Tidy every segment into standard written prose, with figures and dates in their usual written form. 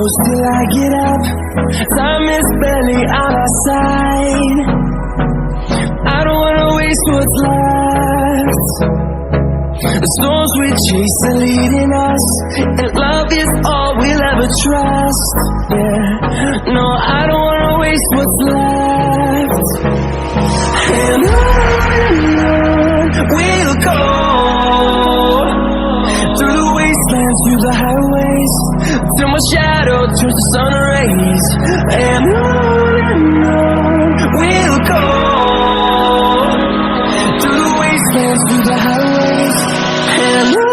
close till I get up. Time is barely on our side. I don't wanna waste what's left. The storms we chase are leading us, and love is all we'll ever trust. Yeah, no, I don't wanna waste what's left. And on we'll go, through the wastelands, through the highways, till my shadow turns to sun rays. And on we'll go, through the wastelands, through the highways, and on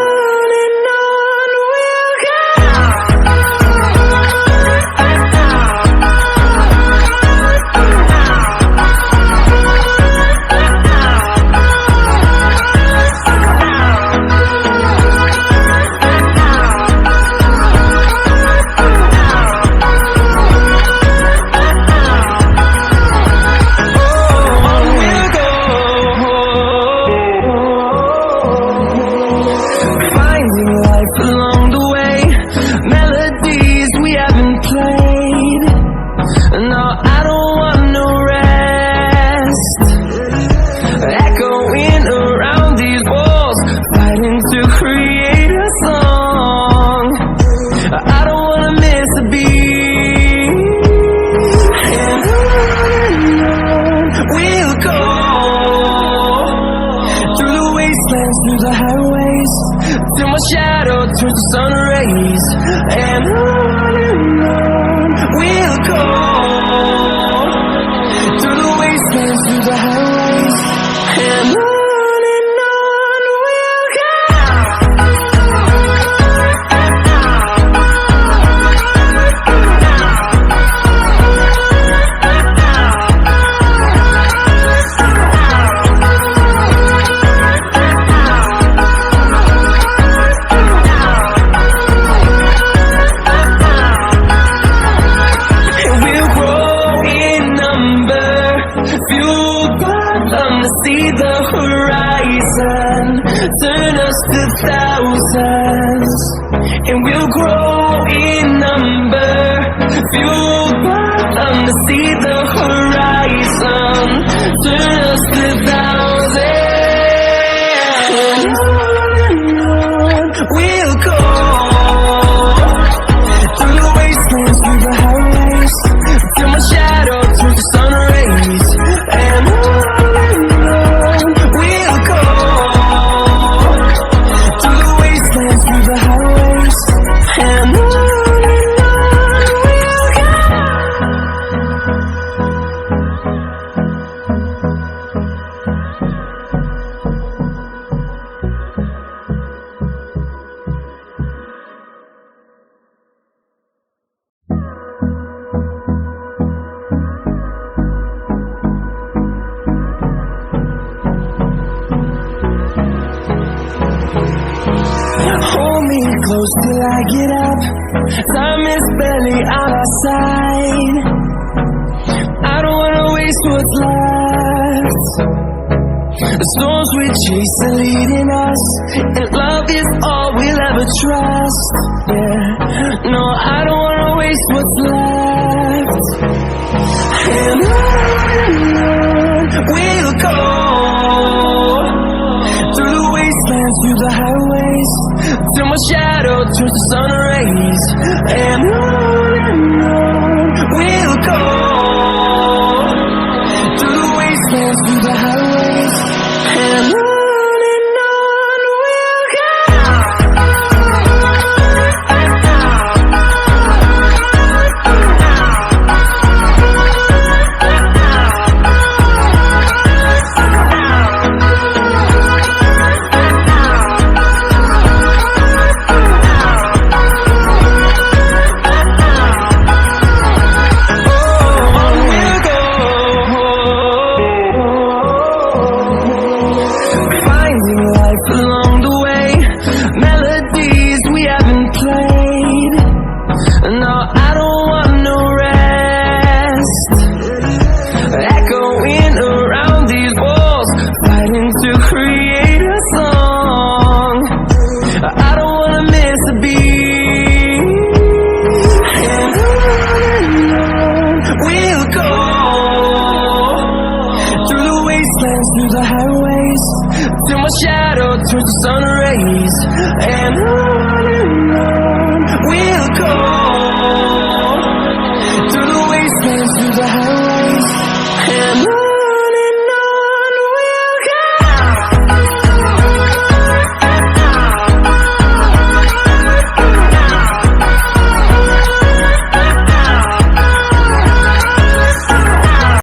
we'll go. Through the highways, till my shadow turns to sun rays. And on we'll go, through the wastelands, through the highways, and on we'll go. See the horizon, turn us to thousands, and we'll grow in number. Fueled by them to see the horizon, turn us to thousands. And on we'll go, through the wastelands, through the highways, till my shadow turns to sun rays. And hold me close till I get up. Time is barely on our side. I don't wanna waste what's left. The storms we chase are leading us, and love is all we'll ever trust. Yeah, no, I don't wanna waste what's left. And on we'll go, through the wastelands, through the highways, till my shadow turns to sun rays. And on we'll go, through the wastelands, through the highways, and on we'll go. towards the sun rays, and on we'll go through the wastelands, through the